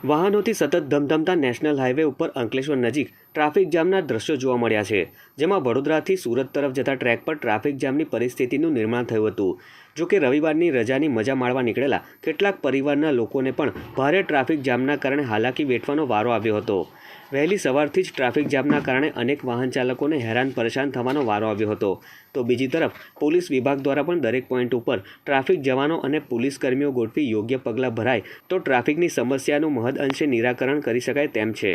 વાહનોથી સતત ધમધમતા national highway ઉપર અંકલેશ્વર નજીક ટ્રાફિક જામના દ્રશ્યો જોવા મળ્યા છે, જેમાં વડોદરાથી સુરત તરફ જતા ટ્રેક પર ટ્રાફિક જામની પરિસ્થિતિનું નિર્માણ થયું હતું. જો કે રવિવારની રજાની મજા માણવા નીકળેલા કેટલાક પરિવારના લોકોને પણ ભારે ટ્રાફિક જામના કારણે હાલાકી વેઠવાનો વારો આવ્યો હતો. વહેલી સવારથી જ ટ્રાફિક જામના કારણે અનેક વાહન ચાલકોને હેરાન પરેશાન થવાનો વારો આવ્યો હતો. તો બીજી તરફ પોલીસ વિભાગ દ્વારા પણ દરેક પોઈન્ટ ઉપર ટ્રાફિક જવાનો અને પોલીસ કર્મીઓ ગોઠવી યોગ્ય પગલાં ભરાય તો ટ્રાફિકની સમસ્યાનું મહદ અંશે નિરાકરણ કરી શકાય તેમ છે.